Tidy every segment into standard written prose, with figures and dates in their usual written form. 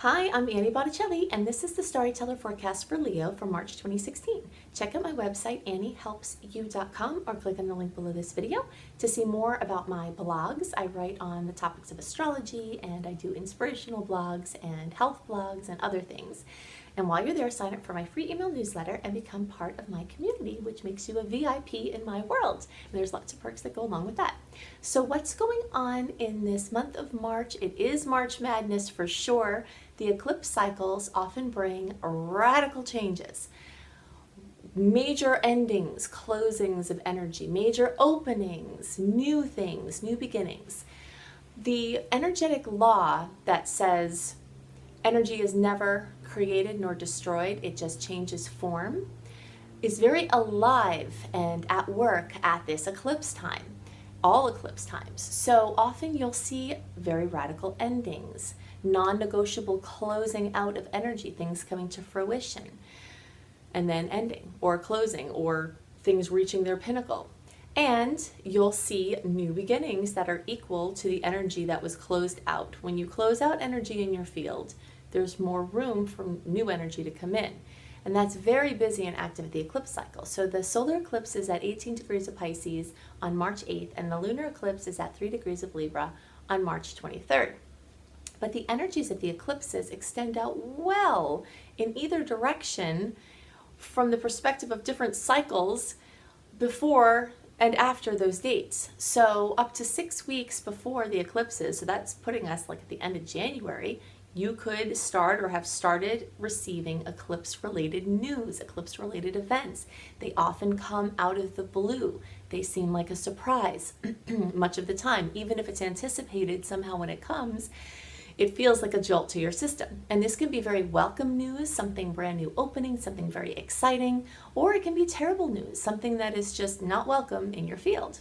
Hi, I'm Annie Botticelli, and this is the Storyteller Forecast for Leo for March 2016. Check out my website, anniehelpsyou.com, or click on the link below this video to see more about my blogs. I write on the topics of astrology, and I do inspirational blogs and health blogs and other things. And while you're there, sign up for my free email newsletter and become part of my community, which makes you a VIP in my world. And there's lots of perks that go along with that. So what's going on in this month of March? It is March Madness for sure. The eclipse cycles often bring radical changes, major endings, closings of energy, major openings, new things, new beginnings. The energetic law that says energy is never created nor destroyed, it just changes form, is very alive and at work at this eclipse time, all eclipse times. So often you'll see very radical endings, non-negotiable closing out of energy, things coming to fruition, and then ending, or closing, or things reaching their pinnacle. And you'll see new beginnings that are equal to the energy that was closed out. When you close out energy in your field, there's more room for new energy to come in. And that's very busy and active at the eclipse cycle. So the solar eclipse is at 18 degrees of Pisces on March 8th, and the lunar eclipse is at 3 degrees of Libra on March 23rd. But the energies of the eclipses extend out well in either direction from the perspective of different cycles before and after those dates. So up to 6 weeks before the eclipses, so that's putting us like at the end of January, you could start or have started receiving eclipse-related news, eclipse-related events. They often come out of the blue. They seem like a surprise much of the time. Even if it's anticipated, somehow when it comes, it feels like a jolt to your system. And this can be very welcome news, something brand new opening, something very exciting, or it can be terrible news, something that is just not welcome in your field.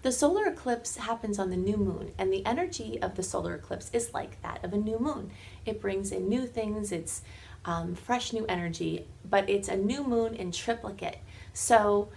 The solar eclipse happens on the new moon, and the energy of the solar eclipse is like that of a new moon. It brings in new things, it's fresh new energy, but it's a new moon in triplicate. So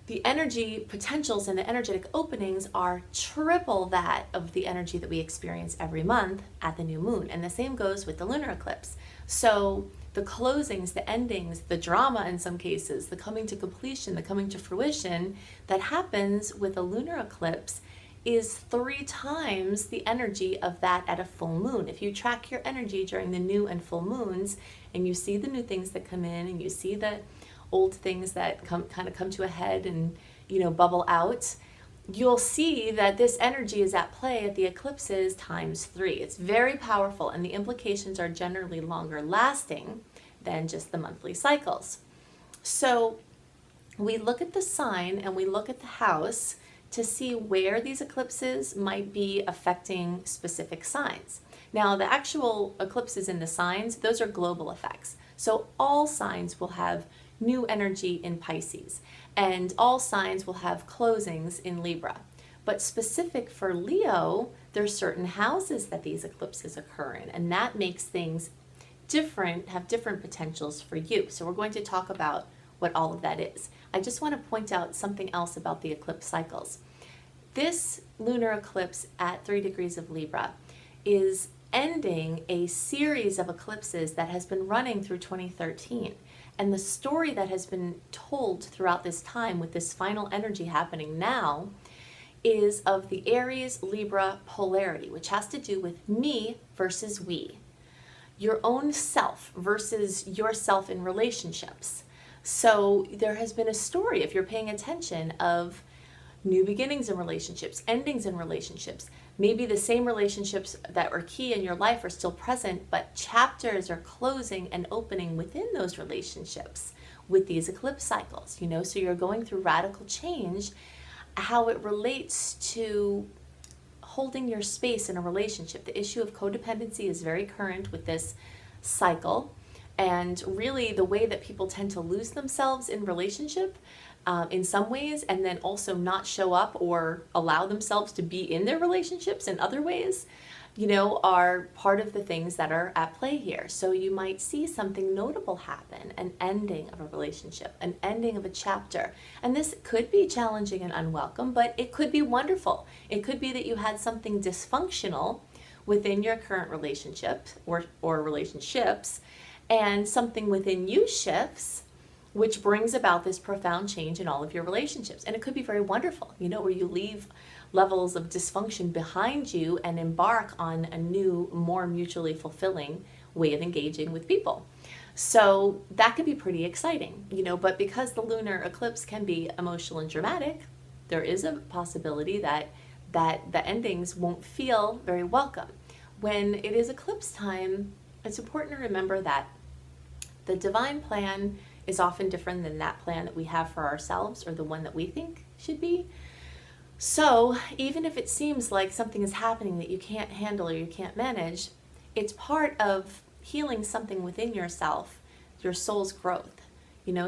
the energy potentials and the energetic openings are triple that of the energy that we experience every month at the new moon. And the same goes with the lunar eclipse. So the closings, the endings, the drama in some cases, the coming to completion, the coming to fruition that happens with a lunar eclipse is 3 times the energy of that at a full moon. If you track your energy during the new and full moons and you see the new things that come in and you see the old things that kind of come to a head and bubble out, you'll see that this energy is at play at the eclipses times 3. It's very powerful, and the implications are generally longer lasting than just the monthly cycles. So we look at the sign and we look at the house to see where these eclipses might be affecting specific signs. Now, the actual eclipses in the signs, those are global effects. So all signs will have new energy in Pisces, and all signs will have closings in Libra. But specific for Leo, there's certain houses that these eclipses occur in, and that makes things different, have different potentials for you. So we're going to talk about what all of that is. I just want to point out something else about the eclipse cycles. This lunar eclipse at 3 degrees of Libra is ending a series of eclipses that has been running through 2013. And the story that has been told throughout this time with this final energy happening now is of the Aries-Libra polarity, which has to do with me versus we, your own self versus yourself in relationships. So there has been a story, if you're paying attention, of new beginnings in relationships, endings in relationships. Maybe the same relationships that are key in your life are still present, but chapters are closing and opening within those relationships with these eclipse cycles, so you're going through radical change, how it relates to holding your space in a relationship. The issue of codependency is very current with this cycle, and really the way that people tend to lose themselves in relationship in some ways, and then also not show up or allow themselves to be in their relationships in other ways, are part of the things that are at play here. So you might see something notable happen, an ending of a relationship, an ending of a chapter. And this could be challenging and unwelcome, but it could be wonderful. It could be that you had something dysfunctional within your current relationship or relationships, and something within you shifts, which brings about this profound change in all of your relationships. And it could be very wonderful, where you leave levels of dysfunction behind you and embark on a new, more mutually fulfilling way of engaging with people. So that could be pretty exciting, but because the lunar eclipse can be emotional and dramatic, there is a possibility that the endings won't feel very welcome. When it is eclipse time, it's important to remember that the divine plan is often different than that plan that we have for ourselves or the one that we think should be. So even if it seems like something is happening that you can't handle or you can't manage, it's part of healing something within yourself, your soul's growth.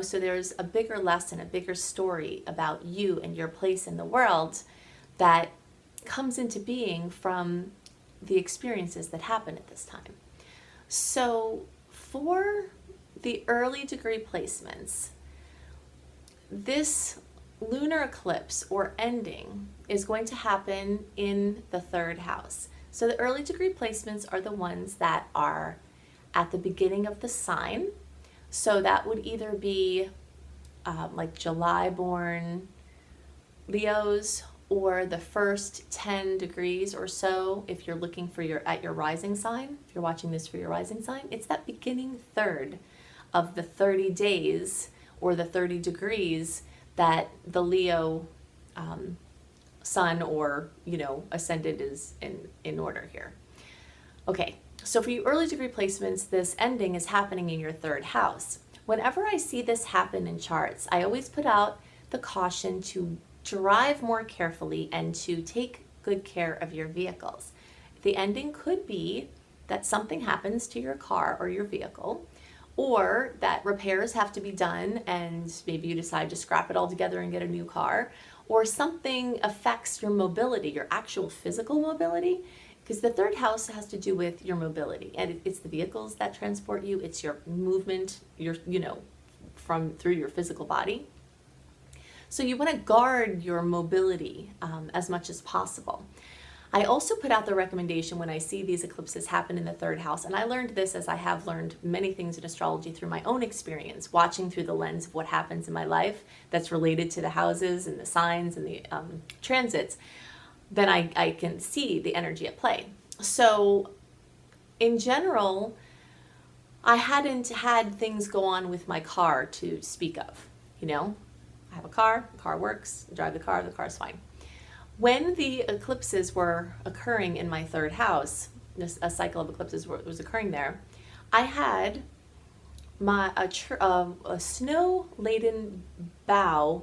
So there's a bigger lesson, a bigger story about you and your place in the world that comes into being from the experiences that happen at this time. So for the early degree placements, this lunar eclipse or ending is going to happen in the third house. So the early degree placements are the ones that are at the beginning of the sign. So that would either be like July born Leos, or the first 10 degrees or so if you're looking for your rising sign. If you're watching this for your rising sign, it's that beginning third of the 30 days or the 30 degrees that the Leo sun or ascendant is in order here. Okay, so for you early degree placements, this ending is happening in your third house. Whenever I see this happen in charts, I always put out the caution to drive more carefully and to take good care of your vehicles. The ending could be that something happens to your car or your vehicle, or that repairs have to be done and maybe you decide to scrap it all together and get a new car, or something affects your mobility, your actual physical mobility, because the third house has to do with your mobility, and it's the vehicles that transport you, it's your movement, from through your physical body. So you want to guard your mobility as much as possible. I also put out the recommendation when I see these eclipses happen in the third house, and I learned this as I have learned many things in astrology through my own experience, watching through the lens of what happens in my life that's related to the houses and the signs and the transits. Then I can see the energy at play. So in general, I hadn't had things go on with my car to speak of, I have a car, the car works, I drive the car's fine. When the eclipses were occurring in my third house, a cycle of eclipses was occurring there, I had a snow-laden bough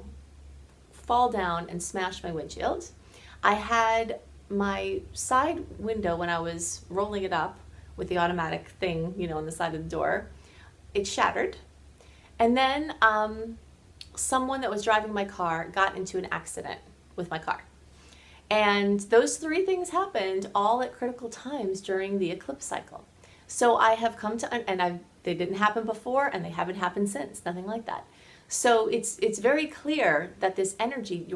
fall down and smash my windshield. I had my side window, when I was rolling it up with the automatic thing, on the side of the door, it shattered. And then someone that was driving my car got into an accident with my car. And those three things happened all at critical times during the eclipse cycle. So I have come to, they didn't happen before and they haven't happened since, nothing like that. So it's very clear that this energy,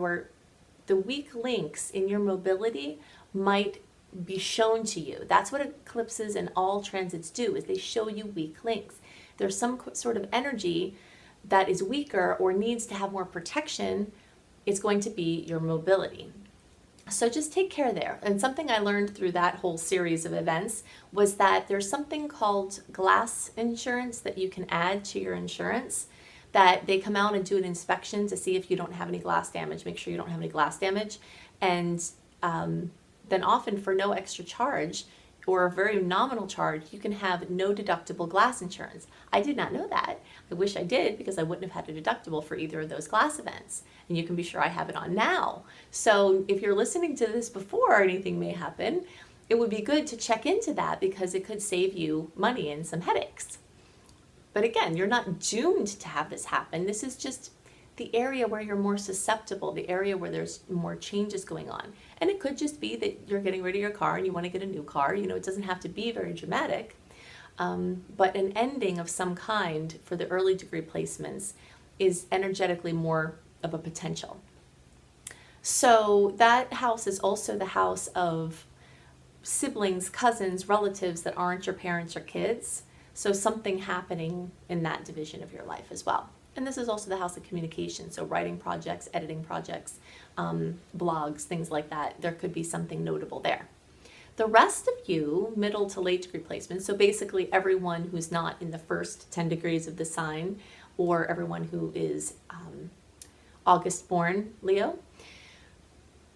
the weak links in your mobility might be shown to you. That's what eclipses and all transits do, is they show you weak links. There's some sort of energy that is weaker or needs to have more protection. It's going to be your mobility. So just take care there. And something I learned through that whole series of events was that there's something called glass insurance that you can add to your insurance, that they come out and do an inspection to see if you don't have any glass damage, make sure you don't have any glass damage. And then often for no extra charge or a very nominal charge, you can have no deductible glass insurance. I did not know that. I wish I did, because I wouldn't have had a deductible for either of those glass events. And you can be sure I have it on now. So if you're listening to this before anything may happen, it would be good to check into that, because it could save you money and some headaches. But again, you're not doomed to have this happen. This is just the area where you're more susceptible, the area where there's more changes going on. And it could just be that you're getting rid of your car and you want to get a new car. It doesn't have to be very dramatic. But an ending of some kind for the early degree placements is energetically more of a potential. So that house is also the house of siblings, cousins, relatives that aren't your parents or kids. So something happening in that division of your life as well. And this is also the house of communication. So writing projects, editing projects, blogs, things like that. There could be something notable there. The rest of you, middle to late degree placements, so basically everyone who's not in the first 10 degrees of the sign, or everyone who is August born Leo,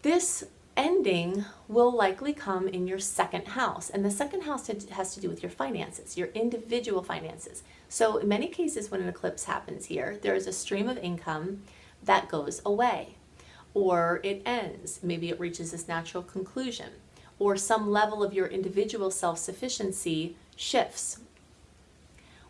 this ending will likely come in your second house. And the second house has to do with your finances, your individual finances. So in many cases when an eclipse happens here, there is a stream of income that goes away, or it ends. Maybe it reaches its natural conclusion, or some level of your individual self-sufficiency shifts.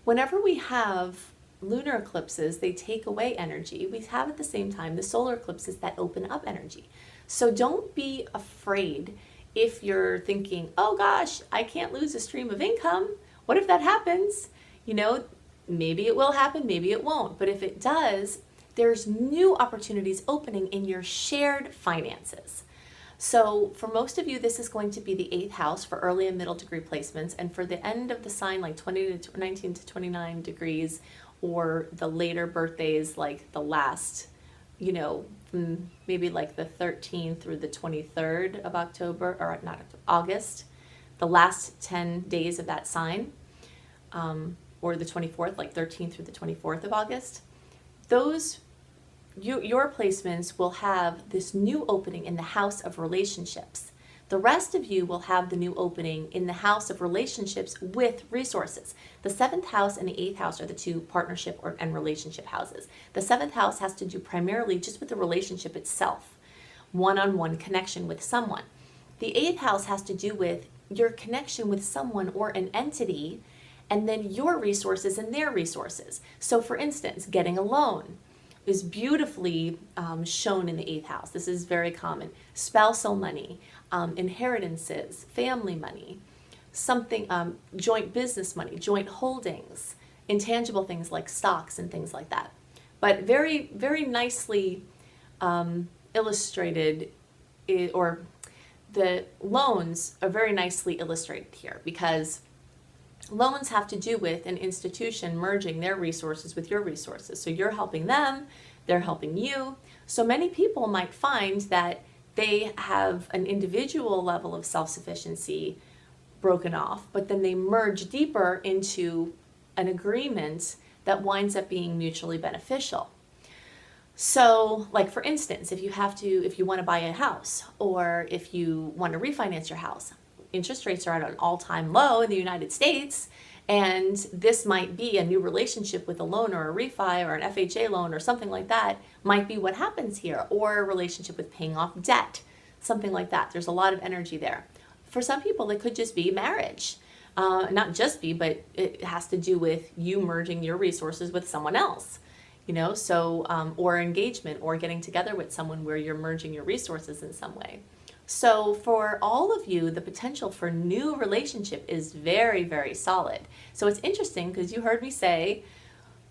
Whenever we have lunar eclipses, they take away energy. We have at the same time the solar eclipses that open up energy. So don't be afraid if you're thinking, oh gosh, I can't lose a stream of income. What if that happens? You know, maybe it will happen, maybe it won't. But if it does, there's new opportunities opening in your shared finances. So for most of you, this is going to be the 8th house for early and middle degree placements. And for the end of the sign, like 20 to 19 to 29 degrees, or the later birthdays, like the last, you know, maybe like the 13th through the 23rd of October, or not October, August, the last 10 days of that sign, or the 24th, like 13th through the 24th of August, those your placements will have this new opening in the house of relationships. The rest of you will have the new opening in the house of relationships with resources. The 7th house and the 8th house are the two partnership and relationship houses. The 7th house has to do primarily just with the relationship itself, one-on-one connection with someone. The 8th house has to do with your connection with someone or an entity, and then your resources and their resources. So for instance, getting a loan is beautifully shown in the 8th house. This is very common. Spousal money, inheritances, family money, something, joint business money, joint holdings, intangible things like stocks and things like that. But very, very nicely illustrated, or the loans are very nicely illustrated here, because loans have to do with an institution merging their resources with your resources. So you're helping them, they're helping you. So many people might find that they have an individual level of self-sufficiency broken off, but then they merge deeper into an agreement that winds up being mutually beneficial. So like for instance, if you want to buy a house, or if you want to refinance your house, interest rates are at an all-time low in the United States, and this might be a new relationship with a loan or a refi or an FHA loan or something like that might be what happens here, or a relationship with paying off debt, something like that. There's a lot of energy there. For some people, it could just be marriage. Not just be, but it has to do with you merging your resources with someone else, you know, so, or engagement, or getting together with someone where you're merging your resources in some way. So for all of you, the potential for new relationship is very, very solid. So it's interesting because you heard me say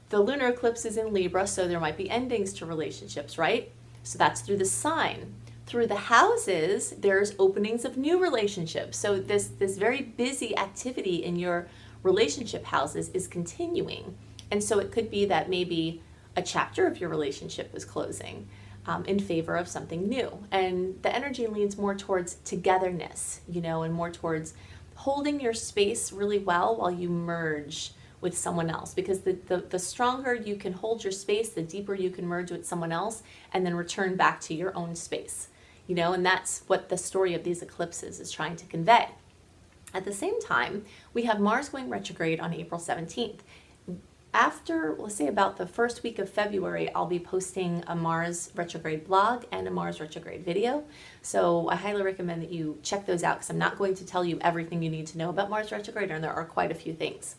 the lunar eclipse is in Libra, so there might be endings to relationships, right? So that's through the sign. Through the houses, there's openings of new relationships. So this very busy activity in your relationship houses is continuing. And so it could be that maybe a chapter of your relationship is closing in favor of something new. And the energy leans more towards togetherness, you know, and more towards holding your space really well while you merge with someone else. Because the stronger you can hold your space, the deeper you can merge with someone else and then return back to your own space, you know, and that's what the story of these eclipses is trying to convey. At the same time, we have Mars going retrograde on April 17th. After, let's say about the first week of February, I'll be posting a Mars retrograde blog and a Mars retrograde video. So I highly recommend that you check those out, because I'm not going to tell you everything you need to know about Mars retrograde, and there are quite a few things.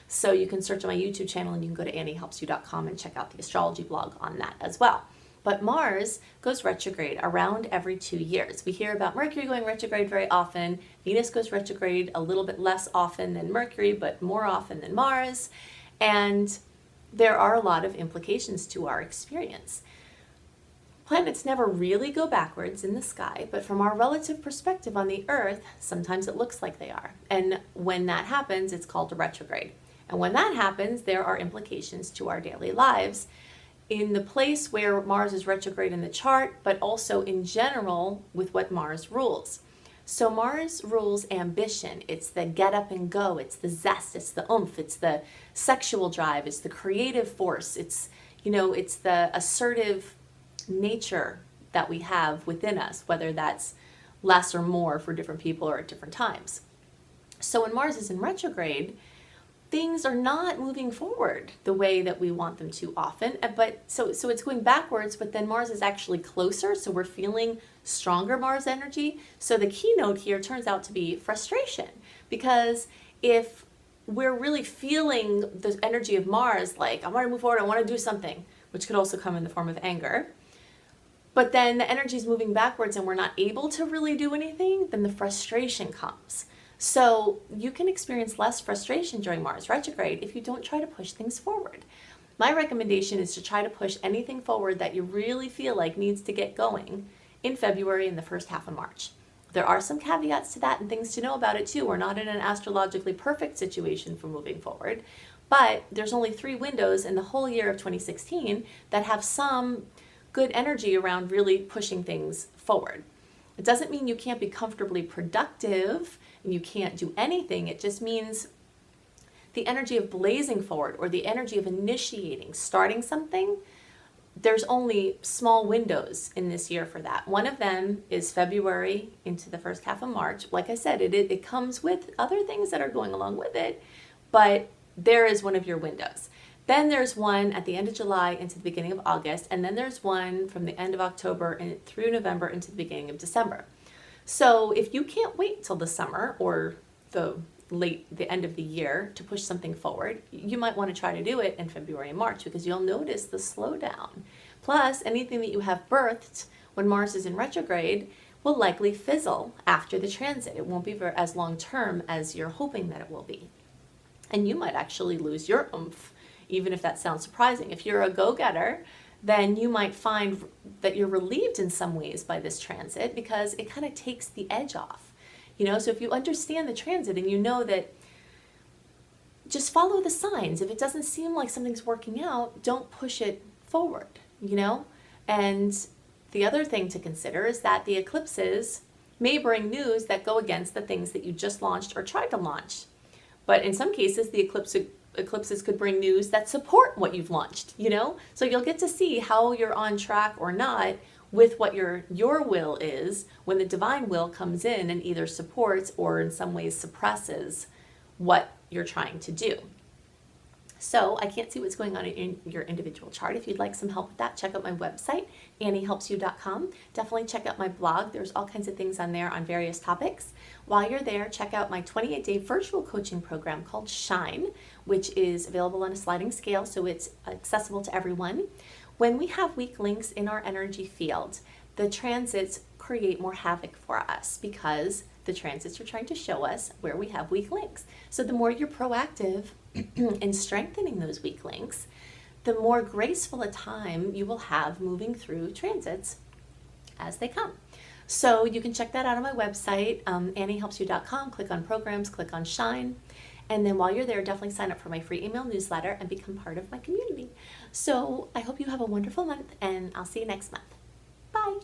So you can search on my YouTube channel, and you can go to anniehelpsyou.com and check out the astrology blog on that as well. But Mars goes retrograde around every 2 years. We hear about Mercury going retrograde very often. Venus goes retrograde a little bit less often than Mercury, but more often than Mars. And there are a lot of implications to our experience. Planets never really go backwards in the sky, but from our relative perspective on the Earth, sometimes it looks like they are. And when that happens, it's called a retrograde. And when that happens, there are implications to our daily lives in the place where Mars is retrograde in the chart, but also in general with what Mars rules. So Mars rules ambition. It's the get up and go. It's the zest. It's the oomph. It's the sexual drive. It's the creative force. It's, it's the assertive nature that we have within us, whether that's less or more for different people or at different times. So when Mars is in retrograde, things are not moving forward the way that we want them to often, but so it's going backwards, but then Mars is actually closer, so we're feeling stronger Mars energy. So the keynote here turns out to be frustration, because if we're really feeling the energy of Mars, like I want to move forward, I want to do something, which could also come in the form of anger, but then the energy is moving backwards and we're not able to really do anything, then the frustration comes. So you can experience less frustration during Mars retrograde if you don't try to push things forward. My recommendation is to try to push anything forward that you really feel like needs to get going in February and the first half of March. There are some caveats to that and things to know about it too. We're not in an astrologically perfect situation for moving forward, but there's only 3 windows in the whole year of 2016 that have some good energy around really pushing things forward. It doesn't mean you can't be comfortably productive and you can't do anything. It just means the energy of blazing forward or the energy of initiating, starting something, there's only small windows in this year for that. One of them is February into the first half of March. Like I said, it comes with other things that are going along with it, but there is one of your windows. Then there's one at the end of July into the beginning of August, and then there's one from the end of October and through November into the beginning of December. So if you can't wait till the summer or the end of the year to push something forward, you might want to try to do it in February and March, because you'll notice the slowdown. Plus, anything that you have birthed when Mars is in retrograde will likely fizzle after the transit. It won't be as long term as you're hoping that it will be. And you might actually lose your oomph, even if that sounds surprising. If you're a go-getter, then you might find that you're relieved in some ways by this transit, because it kind of takes the edge off. So if you understand the transit and you know that, just follow the signs. If it doesn't seem like something's working out, don't push it forward, And the other thing to consider is that the eclipses may bring news that go against the things that you just launched or tried to launch. But in some cases, the eclipses could bring news that support what you've launched, So you'll get to see how you're on track or not with what your will is when the divine will comes in and either supports or in some ways suppresses what you're trying to do. So I can't see what's going on in your individual chart. If you'd like some help with that, check out my website, anniehelpsyou.com. Definitely check out my blog. There's all kinds of things on there on various topics. While you're there, check out my 28-day virtual coaching program called Shine, which is available on a sliding scale, so it's accessible to everyone. When we have weak links in our energy field, the transits create more havoc for us, because the transits are trying to show us where we have weak links. So the more you're proactive in strengthening those weak links, the more graceful a time you will have moving through transits as they come. So you can check that out on my website, anniehelpsyou.com. Click on programs, click on Shine. And then while you're there, definitely sign up for my free email newsletter and become part of my community. So I hope you have a wonderful month, and I'll see you next month. Bye.